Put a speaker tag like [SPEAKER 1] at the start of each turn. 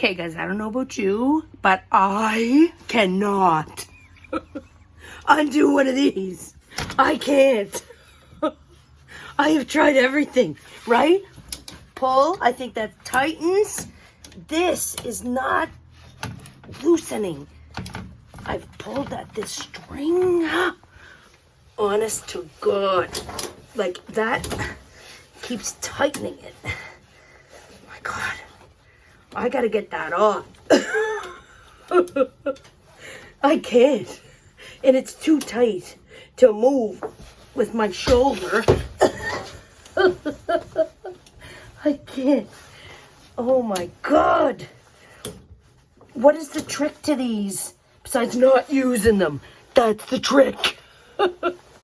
[SPEAKER 1] Okay, guys, I don't know about you, but I cannot undo one of these. I can't. I have tried everything, right? Pull, I think that tightens. This is not loosening. I've pulled at this string. Honest to God. Like that keeps tightening it. Oh my God. I gotta get that off. I can't. And it's too tight to move with my shoulder. I can't. Oh my God. What is the trick to these? Besides not using them. That's the trick.